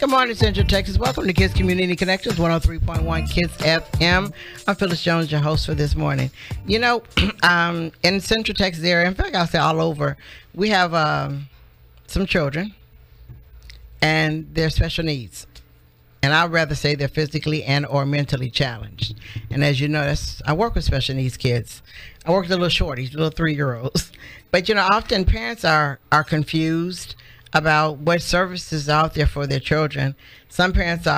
Good morning, Central Texas. Welcome to Kids Community Connections, 103.1 Kids FM. I'm Phyllis Jones, your host for this morning. You know, in Central Texas area, in fact, I'll say all over, we have some children, and they're special needs. And I'd rather say they're physically and or mentally challenged. And as you know, I work with special needs kids. I work with the little shorties, little 3-year-olds. But, you know, often parents are confused about what services are out there for their children. Some parents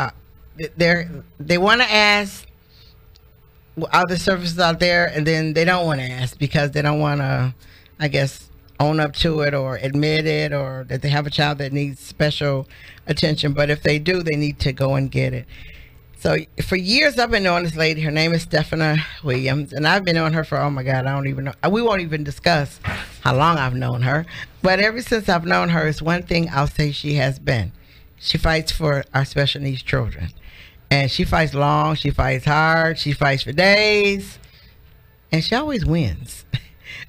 they want to ask, are there services out there, and then they don't want to ask because they don't want to, I guess, own up to it or admit it, or that they have a child that needs special attention. But if they do, they need to go and get it. So for years, I've been knowing this lady. Her name is Stephania Williams, and I've been knowing her for, oh my God, I don't even know. We won't even discuss how long I've known her. But ever since I've known her, it's one thing I'll say she has been. She fights for our special needs children. And she fights long, she fights hard, she fights for days, and she always wins.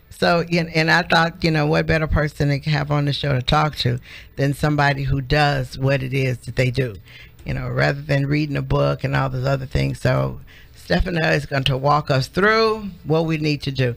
So, and I thought, you know, what better person to have on the show to talk to than somebody who does what it is that they do, you know, rather than reading a book and all those other things. So Stephania is going to walk us through what we need to do.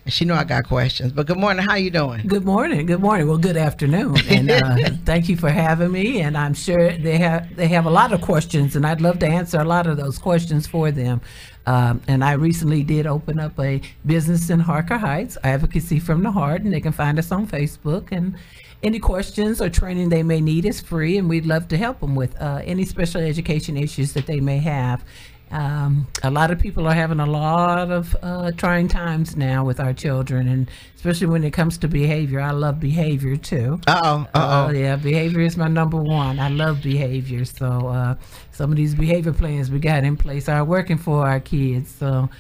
And she know I got questions. But good morning. How you doing? Good morning. Good morning. Well, good afternoon. And thank you for having me. And I'm sure they have a lot of questions, and I'd love to answer a lot of those questions for them. And I recently did open up a business in Harker Heights, Advocacy from the Heart, and they can find us on Facebook. And any questions or training they may need is free, and we'd love to help them with any special education issues that they may have. A lot of people are having a lot of trying times now with our children, and especially when it comes to behavior. I love behavior too. Yeah, behavior is my number one. I love behavior. So some of these behavior plans we got in place are working for our kids. So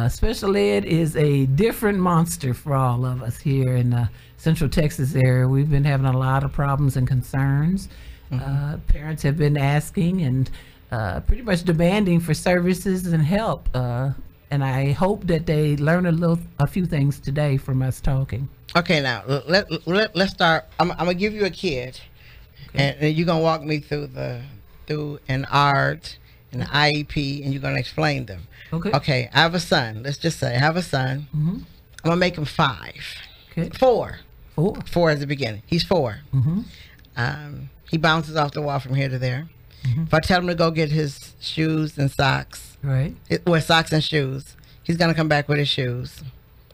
special ed is a different monster for all of us here in the Central Texas area. We've been having a lot of problems and concerns. Parents have been asking and pretty much demanding for services and help, and I hope that they learn a few things today from us talking. Okay, now let's start. I'm gonna give you a kid, okay, and you're gonna walk me through an art and an IEP, and you're gonna explain them. Okay. I have a son. Let's just say I have a son. I'm gonna make him 5. Okay. 4 at the beginning. He's 4. He bounces off the wall from here to there. If I tell him to go get his shoes and socks, right? Socks and shoes, he's gonna come back with his shoes.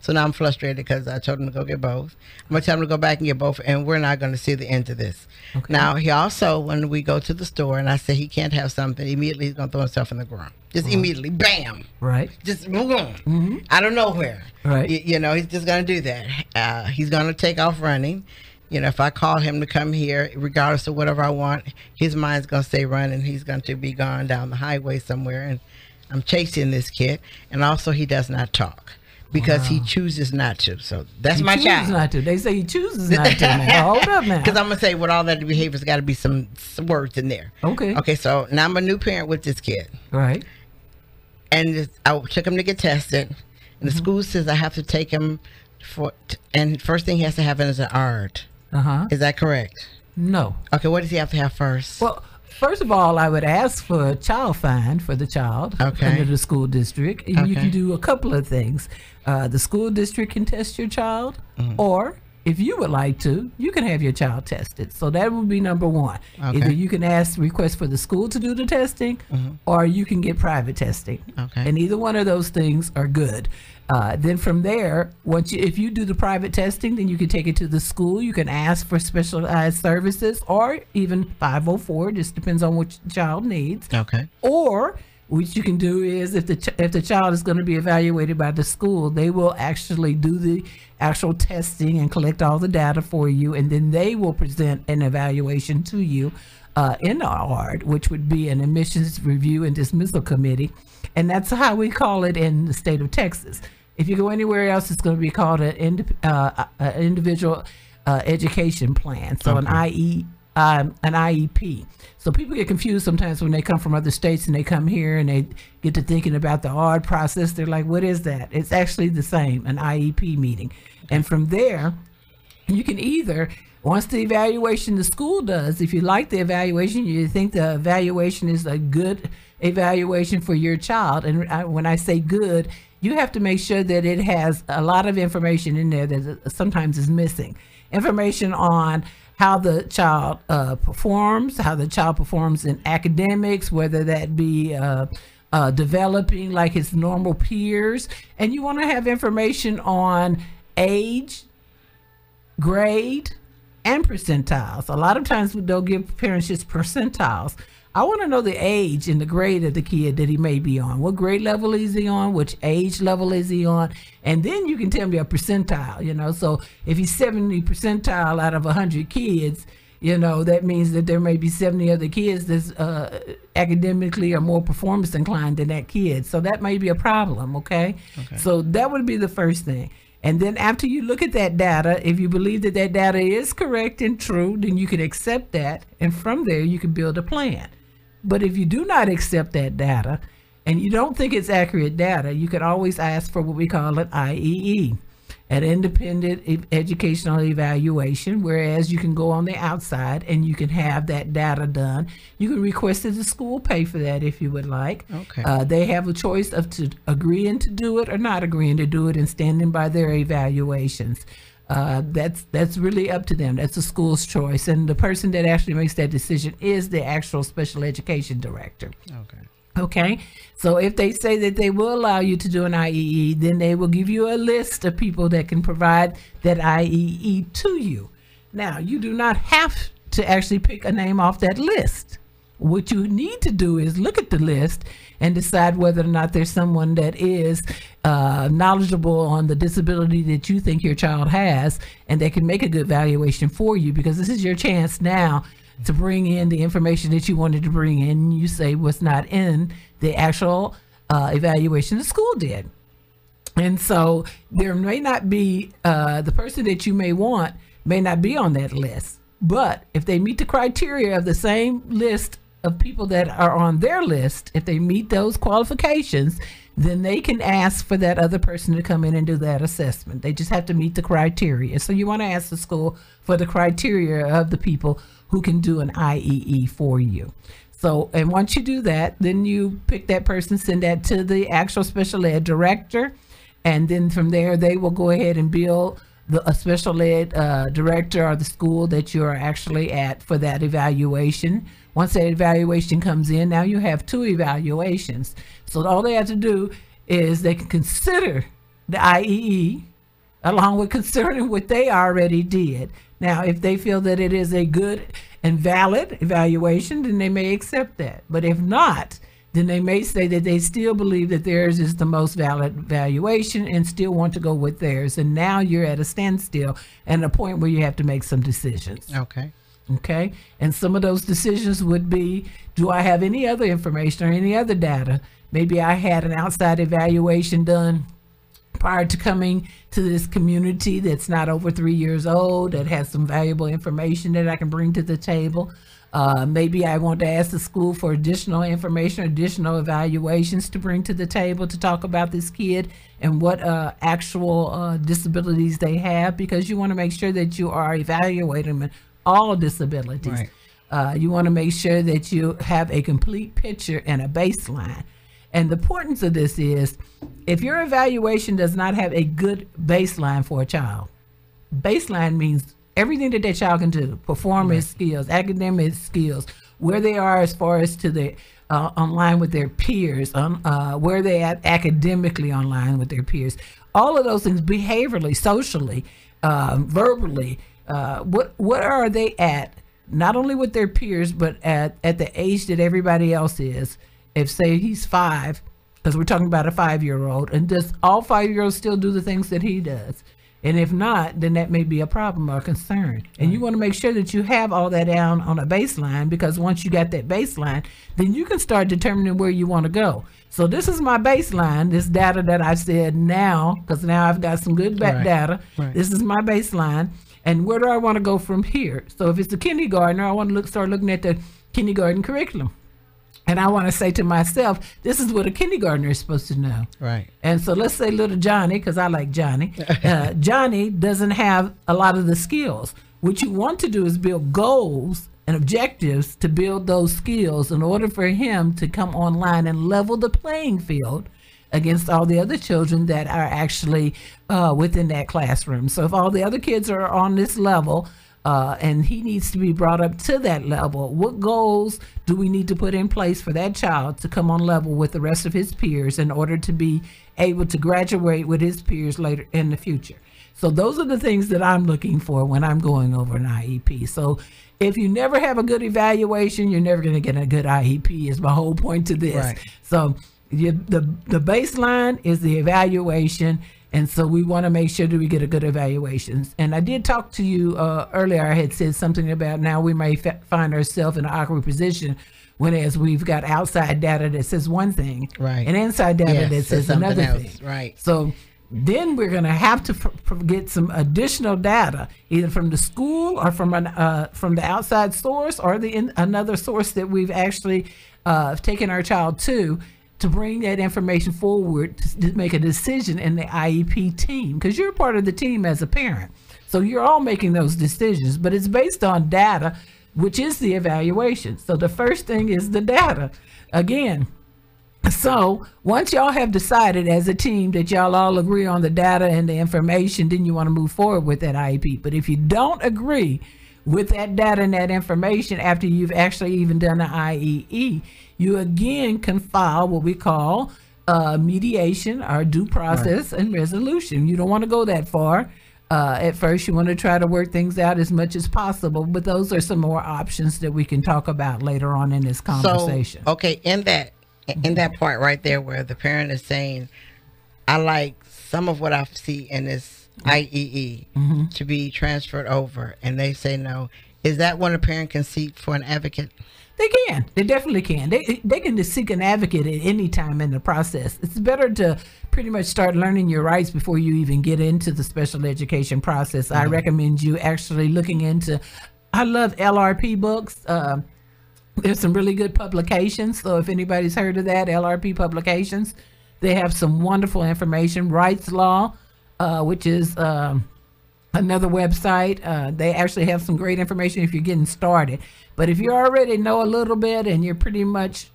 So now I'm frustrated because I told him to go get both. I'm gonna tell him to go back and get both, and we're not gonna see the end of this. Okay. Now he also, when we go to the store and I say he can't have something, immediately he's gonna throw himself in the ground. Just immediately, bam! Right. Just boom! Out of nowhere. Right. You know, he's just gonna do that. He's gonna take off running. You know, if I call him to come here, regardless of whatever I want, his mind's going to stay running. He's going to be gone down the highway somewhere. And I'm chasing this kid. And also, he does not talk because he chooses not to. So that's my child. He chooses not to. They say he chooses not to. Now, hold up now. Because I'm going to say with all that behavior's got to be some words in there. Okay. Okay, so now I'm a new parent with this kid. Right. And I took him to get tested. And the school says I have to take him and first thing he has to have is an art. Is that correct? No. Okay, what does he have to have first? Well, first of all, I would ask for a child fine for the child under the school district. And you can do a couple of things. The school district can test your child, or if you would like to, you can have your child tested. So that would be number one. Either you can request for the school to do the testing, or you can get private testing. And either one of those things are good. Then from there, if you do the private testing, then you can take it to the school. You can ask for specialized services or even 504. Just depends on what your child needs. Okay. Or what you can do is if the child is going to be evaluated by the school, they will actually do the actual testing and collect all the data for you, and then they will present an evaluation to you in the ARD, which would be an admissions review and dismissal committee. And that's how we call it in the state of Texas. If you go anywhere else, it's going to be called an individual education plan, so an IEP. So people get confused sometimes when they come from other states and they come here and they get to thinking about the ARD process. They're like, what is that? It's actually the same, an IEP meeting. And from there, you can either, once the evaluation the school does, if you like the evaluation, you think the evaluation is a good evaluation for your child. And when I say good, you have to make sure that it has a lot of information in there that sometimes is missing. Information on how the child performs, how the child performs in academics, whether that be developing like his normal peers. And you want to have information on age, grade, and percentiles. A lot of times they'll give parents just percentiles. I want to know the age and the grade of the kid that he may be on. What grade level is he on? Which age level is he on? And then you can tell me a percentile, you know. So if he's 70 percentile out of 100 kids, you know, that means that there may be 70 other kids that's academically or more performance inclined than that kid. So that may be a problem, okay? So that would be the first thing. And then after you look at that data, if you believe that that data is correct and true, then you can accept that. And from there, you can build a plan. But if you do not accept that data and you don't think it's accurate data, you can always ask for what we call an IEE, an independent educational evaluation, whereas you can go on the outside and you can have that data done. You can request that the school pay for that if you would like. They have a choice of agreeing to do it or not agreeing to do it and standing by their evaluations. That's really up to them. That's the school's choice. And the person that actually makes that decision is the actual special education director. Okay. So if they say that they will allow you to do an IEE, then they will give you a list of people that can provide that IEE to you. Now, you do not have to actually pick a name off that list. What you need to do is look at the list and decide whether or not there's someone that is knowledgeable on the disability that you think your child has, and they can make a good valuation for you, because this is your chance now to bring in the information that you wanted to bring in. You say what's not in the actual evaluation the school did. And so there may not be, the person that you may want may not be on that list. But if they meet the criteria of the same list of people that are on their list, if they meet those qualifications, then they can ask for that other person to come in and do that assessment. They just have to meet the criteria. So you want to ask the school for the criteria of the people who can do an IEE for you. So, and once you do that, then you pick that person, send that to the actual special ed director, and then from there they will go ahead and bill a special ed director or the school that you're actually at for that evaluation. Once that evaluation comes in, now you have 2 evaluations. So all they have to do is they can consider the IEE along with considering what they already did. Now, if they feel that it is a good and valid evaluation, then they may accept that. But if not, then they may say that they still believe that theirs is the most valid evaluation and still want to go with theirs. And now you're at a standstill and a point where you have to make some decisions. Okay. And some of those decisions would be, do I have any other information or any other data? Maybe I had an outside evaluation done prior to coming to this community that's not over 3 years old, that has some valuable information that I can bring to the table. Maybe I want to ask the school for additional information, additional evaluations to bring to the table to talk about this kid and what actual disabilities they have, because you want to make sure that you are evaluating them in all disabilities. You want to make sure that you have a complete picture and a baseline. And the importance of this is, if your evaluation does not have a good baseline for a child, baseline means everything that child can do, performance skills, academic skills, where they are as far as to the online with their peers, where they at academically online with their peers, all of those things, behaviorally, socially, verbally, what are they at, not only with their peers, but at the age that everybody else is. If say he's 5, because we're talking about a 5-year-old, and does all 5-year-olds still do the things that he does? And if not, then that may be a problem or a concern. And you want to make sure that you have all that down on a baseline, because once you got that baseline, then you can start determining where you want to go. So this is my baseline, this data that I said now, because now I've got some good data. This is my baseline. And where do I want to go from here? So if it's the kindergartner, I want to start looking at the kindergarten curriculum. And I want to say to myself, this is what a kindergartner is supposed to know. Right. And so let's say little Johnny, because I like Johnny. Johnny doesn't have a lot of the skills. What you want to do is build goals and objectives to build those skills in order for him to come online and level the playing field against all the other children that are actually within that classroom. So if all the other kids are on this level, and he needs to be brought up to that level, what goals do we need to put in place for that child to come on level with the rest of his peers in order to be able to graduate with his peers later in the future? So those are the things that I'm looking for when I'm going over an IEP. So if you never have a good evaluation, you're never going to get a good IEP is my whole point to this. Right. So the baseline is the evaluation. And so we want to make sure that we get a good evaluations. And I did talk to you earlier. I had said something about now we may find ourselves in an awkward position when as we've got outside data that says one thing, right, and inside data that says another thing. Right. So then we're going to have to get some additional data, either from the school or from the outside source or another source that we've actually taken our child to bring that information forward to make a decision in the IEP team, because you're part of the team as a parent. So you're all making those decisions, but it's based on data, which is the evaluation. So the first thing is the data. Again, so once y'all have decided as a team that y'all all agree on the data and the information, then you want to move forward with that IEP. But if you don't agree with that data and that information after you've actually even done an IEE, you again can file what we call mediation or due process and resolution. You don't want to go that far. At first, you want to try to work things out as much as possible, but those are some more options that we can talk about later on in this conversation. So, okay, in that part right there where the parent is saying, I like some of what I see in this IEE to be transferred over, and they say no, is that when a parent can seek for an advocate? They can. They definitely can. They can just seek an advocate at any time in the process. It's better to pretty much start learning your rights before you even get into the special education process. I recommend you actually looking into, I love LRP books. There's some really good publications. So if anybody's heard of that, LRP publications, they have some wonderful information. Rights Law, which is another website. They actually have some great information if you're getting started. But if you already know a little bit and you're pretty much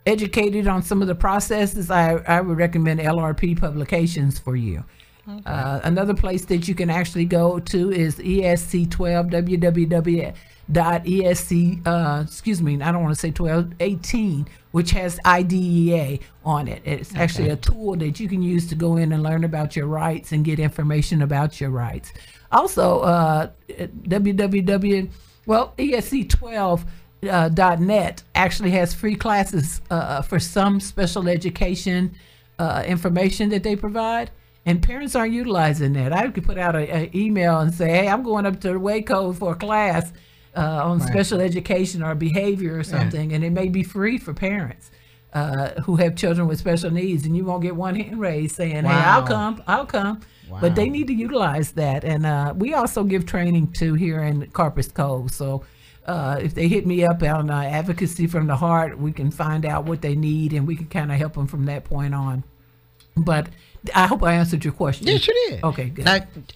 educated on some of the processes, I would recommend LRP publications for you. Okay. Another place that you can actually go to is ESC12, www.esc, excuse me, I don't want to say 12, 18, which has IDEA on it. It's actually a tool that you can use to go in and learn about your rights and get information about your rights. Also, ESC12.net actually has free classes for some special education information that they provide. And parents aren't utilizing that. I could put out an email and say, hey, I'm going up to Waco for a class on special education or behavior or something, and it may be free for parents who have children with special needs, and you won't get one hand raised saying, hey, I'll come. Wow. But they need to utilize that. And we also give training too here in Corpus Cove. So if they hit me up on advocacy from the heart, we can find out what they need, and we can kind of help them from that point on. But I hope I answered your question. Yes, you did. Okay, good.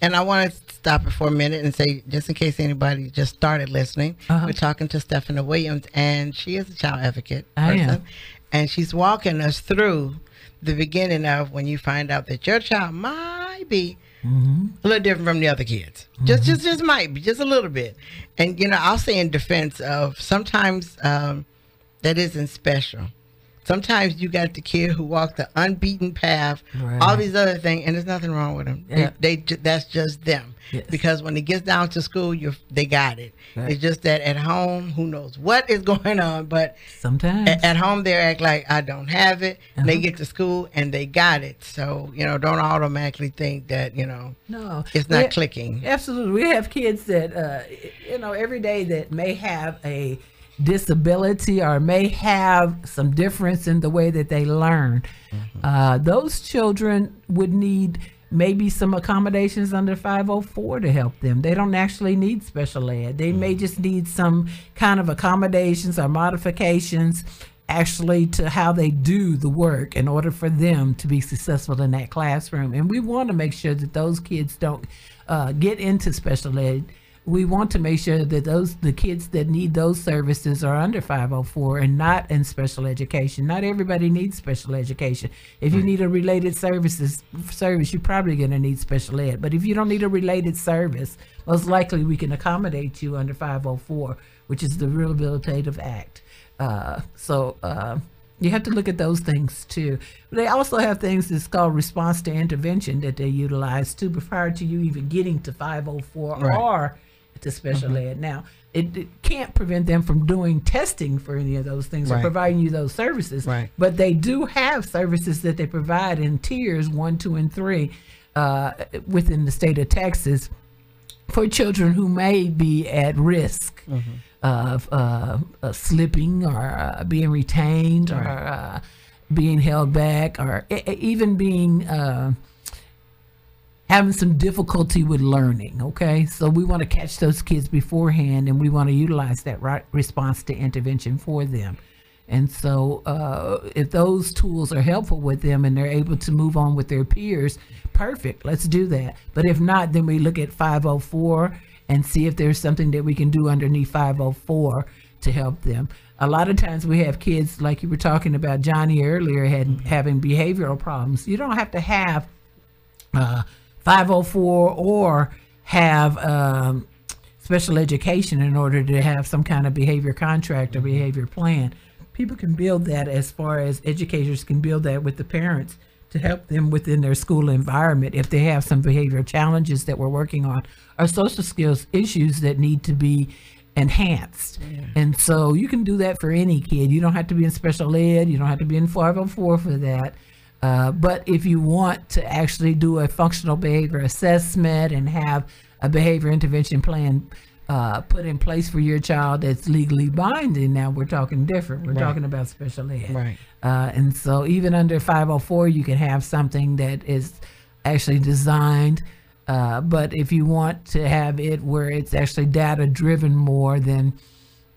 And I want to stop it for a minute and say, just in case anybody just started listening, we're talking to Stephania Williams, and she is a child advocate person. And she's walking us through the beginning of when you find out that your child might be a little different from the other kids. Just might be, just a little bit. And, you know, I'll say in defense of sometimes that isn't special. Sometimes you got the kid who walked the unbeaten path, all these other things, and there's nothing wrong with them. Yeah. That's just them. Yes. Because when it gets down to school, they got it. Right. It's just that at home, who knows what is going on, but sometimes at home they act like I don't have it. They get to school and they got it. So, you know, don't automatically think that, you know, it's not clicking. Absolutely. We have kids that, you know, every day that may have a disability or may have some difference in the way that they learn. Those children would need maybe some accommodations under 504 to help them. They don't actually need special ed. They may just need some kind of accommodations or modifications actually to how they do the work in order for them to be successful in that classroom. And we want to make sure that those kids don't get into special ed. We want to make sure that the kids that need those services are under 504 and not in special education. Not everybody needs special education. If you need a related service, you're probably going to need special ed. But if you don't need a related service, most likely we can accommodate you under 504, which is the Rehabilitative Act. So you have to look at those things too. They also have things that's called response to intervention that they utilize too prior to you even getting to 504 or to special ed. Now, it can't prevent them from doing testing for any of those things or providing you those services. But they do have services that they provide in tiers 1, 2, and 3 within the state of Texas for children who may be at risk of slipping or being retained or being held back or even being having some difficulty with learning. Okay, so we want to catch those kids beforehand, and we want to utilize that response to intervention for them. And so if those tools are helpful with them and they're able to move on with their peers, perfect, let's do that. But if not, then we look at 504 and see if there's something that we can do underneath 504 to help them. A lot of times we have kids, like you were talking about Johnny earlier, having behavioral problems. You don't have to have 504 or have special education in order to have some kind of behavior contract or behavior plan. People can build that, as far as educators can build that with the parents to help them within their school environment if they have some behavioral challenges that we're working on or social skills issues that need to be enhanced. And so you can do that for any kid. You don't have to be in special ed. You don't have to be in 504 for that. But if you want to actually do a functional behavior assessment and have a behavior intervention plan put in place for your child that's legally binding, now we're talking different. We're talking about special ed. And so even under 504, you can have something that is actually designed. But if you want to have it where it's actually data driven more than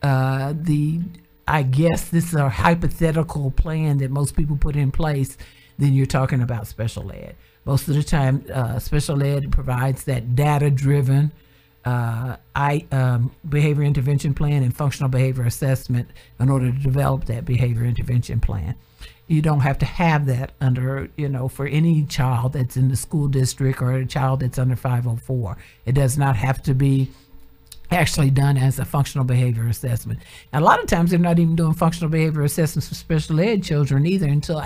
I guess this is a hypothetical plan that most people put in place, then you're talking about special ed. Most of the time, special ed provides that data driven behavior intervention plan and functional behavior assessment in order to develop that behavior intervention plan. You don't have to have that under, for any child that's in the school district or a child that's under 504. It does not have to be actually done as a functional behavior assessment. And a lot of times they're not even doing functional behavior assessments for special ed children either until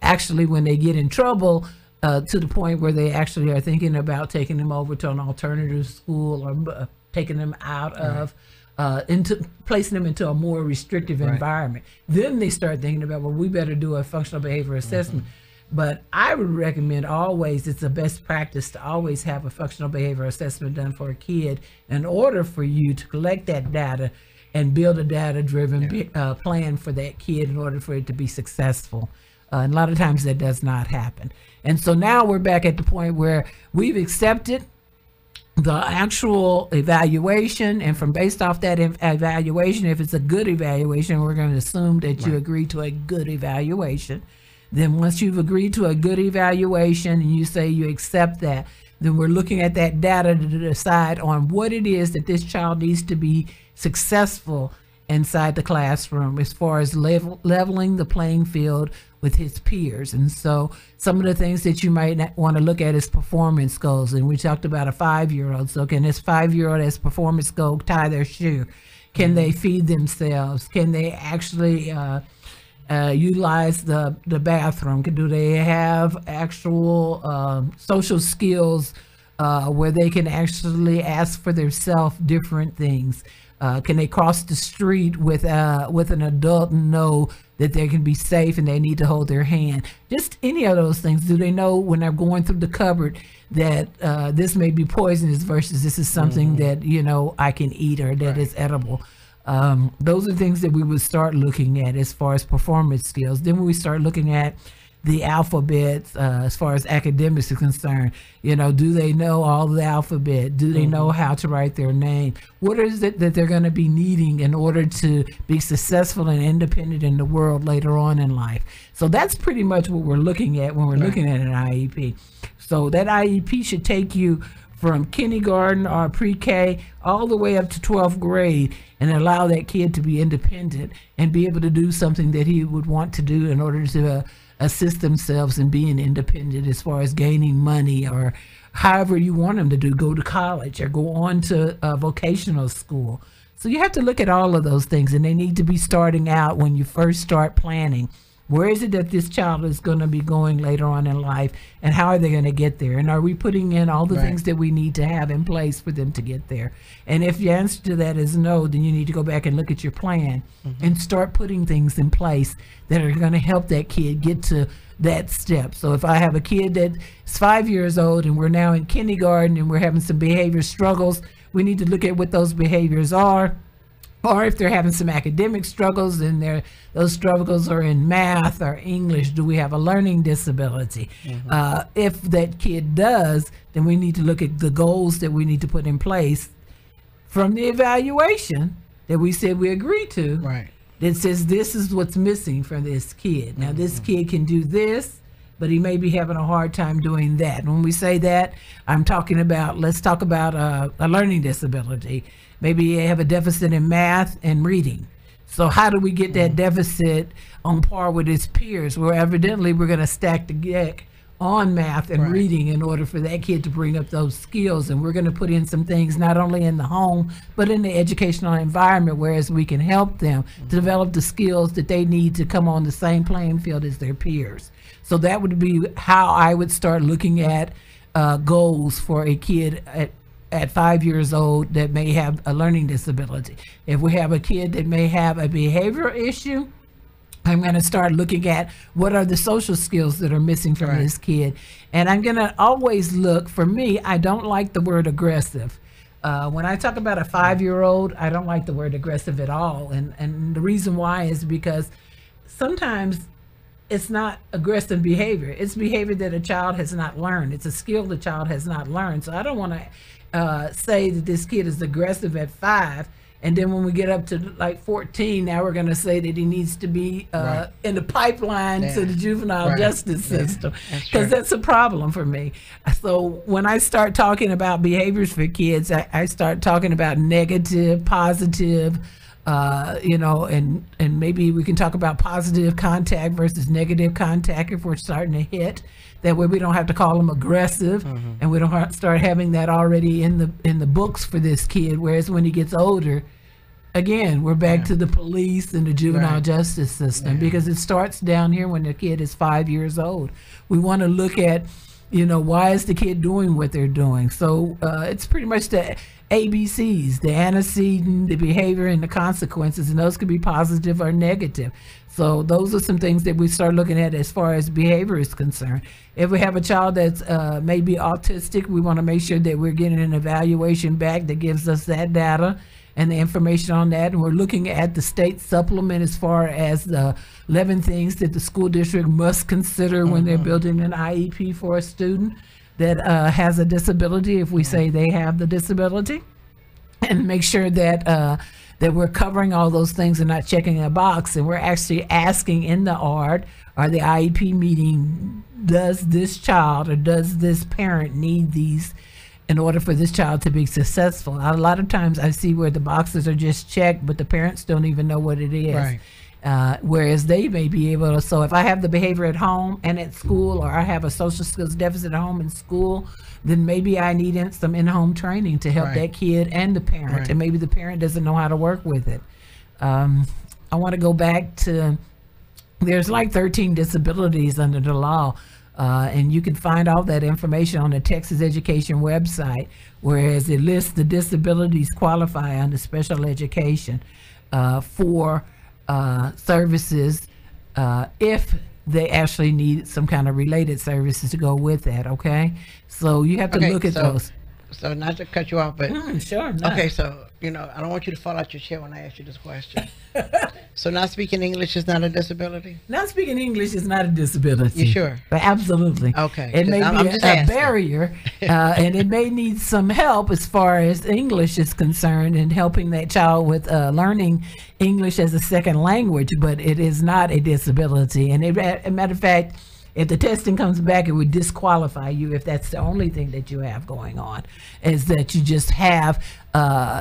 actually when they get in trouble, to the point where they actually are thinking about taking them over to an alternative school or taking them out of, placing them into a more restrictive environment. Then they start thinking about, well, we better do a functional behavior assessment. But I would recommend always, it's a best practice to always have a functional behavior assessment done for a kid in order for you to collect that data and build a data-driven plan for that kid in order for it to be successful. And a lot of times that does not happen. And so now we're back at the point where we've accepted the actual evaluation, and from based off that evaluation, if it's a good evaluation, we're going to assume that you agree to a good evaluation. Then once you've agreed to a good evaluation and you say you accept that, then we're looking at that data to decide on what it is that this child needs to be successful inside the classroom as far as leveling the playing field with his peers. And so some of the things that you might want to look at is performance goals. And we talked about a 5-year-old. So can this 5-year-old as performance goal tie their shoe? Can they feed themselves? Can they actually utilize the bathroom? Do they have actual social skills where they can actually ask for themselves different things? Can they cross the street with an adult and know that they can be safe and they need to hold their hand? Just any of those things. Do they know when they're going through the cupboard that this may be poisonous versus this is something that, I can eat or that is edible? Those are things that we would start looking at as far as performance skills. Then we start looking at the alphabets as far as academics is concerned. You know, do they know all the alphabet? Do they know how to write their name? What is it that they're going to be needing in order to be successful and independent in the world later on in life? So that's pretty much what we're looking at when we're looking at an IEP. So that IEP should take you from kindergarten or pre-K all the way up to 12th grade and allow that kid to be independent and be able to do something that he would want to do in order to assist themselves in being independent as far as gaining money or however you want them to do, go to college or go on to vocational school. So you have to look at all of those things, and they need to be starting out when you first start planning. Where is it that this child is going to be going later on in life, and how are they going to get there? And are we putting in all the things that we need to have in place for them to get there? And if the answer to that is no, then you need to go back and look at your plan and start putting things in place that are going to help that kid get to that step. So if I have a kid that's 5 years old and we're now in kindergarten and we're having some behavior struggles, we need to look at what those behaviors are. Or if they're having some academic struggles and those struggles are in math or English, do we have a learning disability? If that kid does, then we need to look at the goals that we need to put in place from the evaluation that we said we agree to. Right. That says this is what's missing for this kid. Now this kid can do this, but he may be having a hard time doing that. When we say that, I'm talking about, let's talk about a learning disability. Maybe you have a deficit in math and reading. So how do we get that deficit on par with his peers? Well, evidently we're going to stack the deck on math and reading in order for that kid to bring up those skills. And we're going to put in some things not only in the home, but in the educational environment, whereas we can help them to develop the skills that they need to come on the same playing field as their peers. So that would be how I would start looking at goals for a kid at 5 years old that may have a learning disability. If we have a kid that may have a behavioral issue, I'm going to start looking at what are the social skills that are missing from this kid. And I'm going to always look, for me, I don't like the word aggressive. When I talk about a 5-year-old, I don't like the word aggressive at all. And the reason why is because sometimes it's not aggressive behavior. It's behavior that a child has not learned. It's a skill the child has not learned. So I don't want to say that this kid is aggressive at 5, and then when we get up to like 14, now we're going to say that he needs to be in the pipeline to the juvenile justice system, because that's a problem for me. So when I start talking about behaviors for kids, I start talking about negative, positive, you know, and maybe we can talk about positive contact versus negative contact if we're starting to hit. That way we don't have to call them aggressive, and we don't have to start having that already in the books for this kid. Whereas when he gets older, again, we're back to the police and the juvenile justice system, because it starts down here when the kid is 5 years old. We want to look at, you know, why is the kid doing what they're doing? So it's pretty much the ABCs, the antecedent, the behavior, and the consequences, and those could be positive or negative. So those are some things that we start looking at as far as behavior is concerned. If we have a child that's maybe autistic, we want to make sure that we're getting an evaluation back that gives us that data and the information on that. And we're looking at the state supplement as far as the 11 things that the school district must consider when they're building an IEP for a student that has a disability, if we say they have the disability, and make sure that that we're covering all those things and not checking a box, and we're actually asking in the ARD or the IEP meeting, does this child or does this parent need these in order for this child to be successful? A lot of times I see where the boxes are just checked, but the parents don't even know what it is. Whereas they may be able to, so if I have the behavior at home and at school, or I have a social skills deficit at home and school, then maybe I need some in-home training to help that kid and the parent, and maybe the parent doesn't know how to work with it. I want to go back to, there's like 13 disabilities under the law, and you can find all that information on the Texas Education website, whereas it lists the disabilities qualify under special education for services if they actually need some kind of related services to go with that. Okay, so you have to look at those. So not to cut you off, but sure. No. okay. So I don't want you to fall out your chair when I ask you this question. So not speaking English is not a disability? Not speaking English is not a disability. You sure? But absolutely. Okay. It may be a barrier, and it may need some help as far as English is concerned and helping that child with learning English as a second language, but it is not a disability. And as a matter of fact, if the testing comes back, it would disqualify you if that's the only thing that you have going on, is that you just have,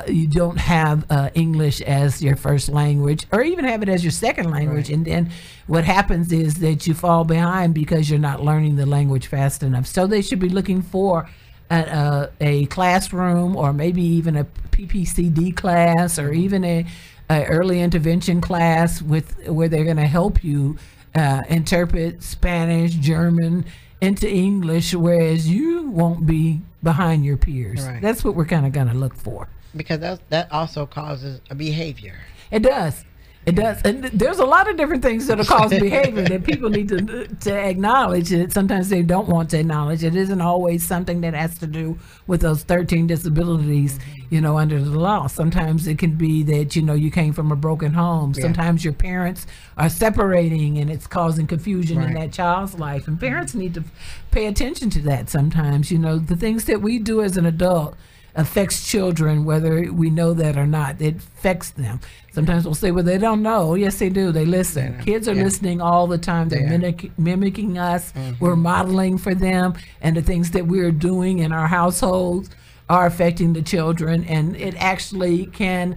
you don't have English as your first language, or even have it as your second language. Right. And then what happens is that you fall behind because you're not learning the language fast enough. So they should be looking for a classroom, or maybe even a PPCD class, or even a early intervention class where they're going to help you interpret Spanish, German into English, whereas you won't be behind your peers. Right. That's what we're kind of going to look for. Because that also causes a behavior. It does. It does. And there's a lot of different things that cause behavior that people need to acknowledge. That sometimes they don't want to acknowledge. It isn't always something that has to do with those 13 disabilities, under the law. Sometimes it can be that, you came from a broken home. Yeah. Sometimes your parents are separating and it's causing confusion in that child's life. And parents need to pay attention to that sometimes. The things that we do as an adult affects children, whether we know that or not. It affects them. Sometimes we'll say, well, they don't know. Yes, they do. They listen. Kids are listening all the time. They're mimicking us. We're modeling for them, and the things that we're doing in our households are affecting the children, and it actually can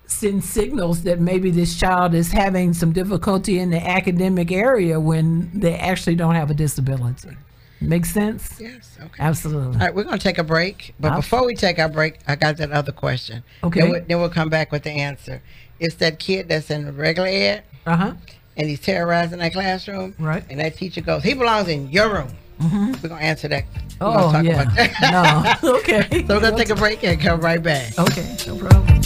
send signals that maybe this child is having some difficulty in the academic area when they actually don't have a disability. Makes sense? Yes. Okay. Absolutely. All right, we're going to take a break. But before we take our break, I got that other question. Okay. Then we'll come back with the answer. It's that kid that's in regular ed. And he's terrorizing that classroom. Right. And that teacher goes, he belongs in your room. We're going to answer that. Oh, yeah. No. Okay. So we're going to take a break and come right back. Okay. No problem.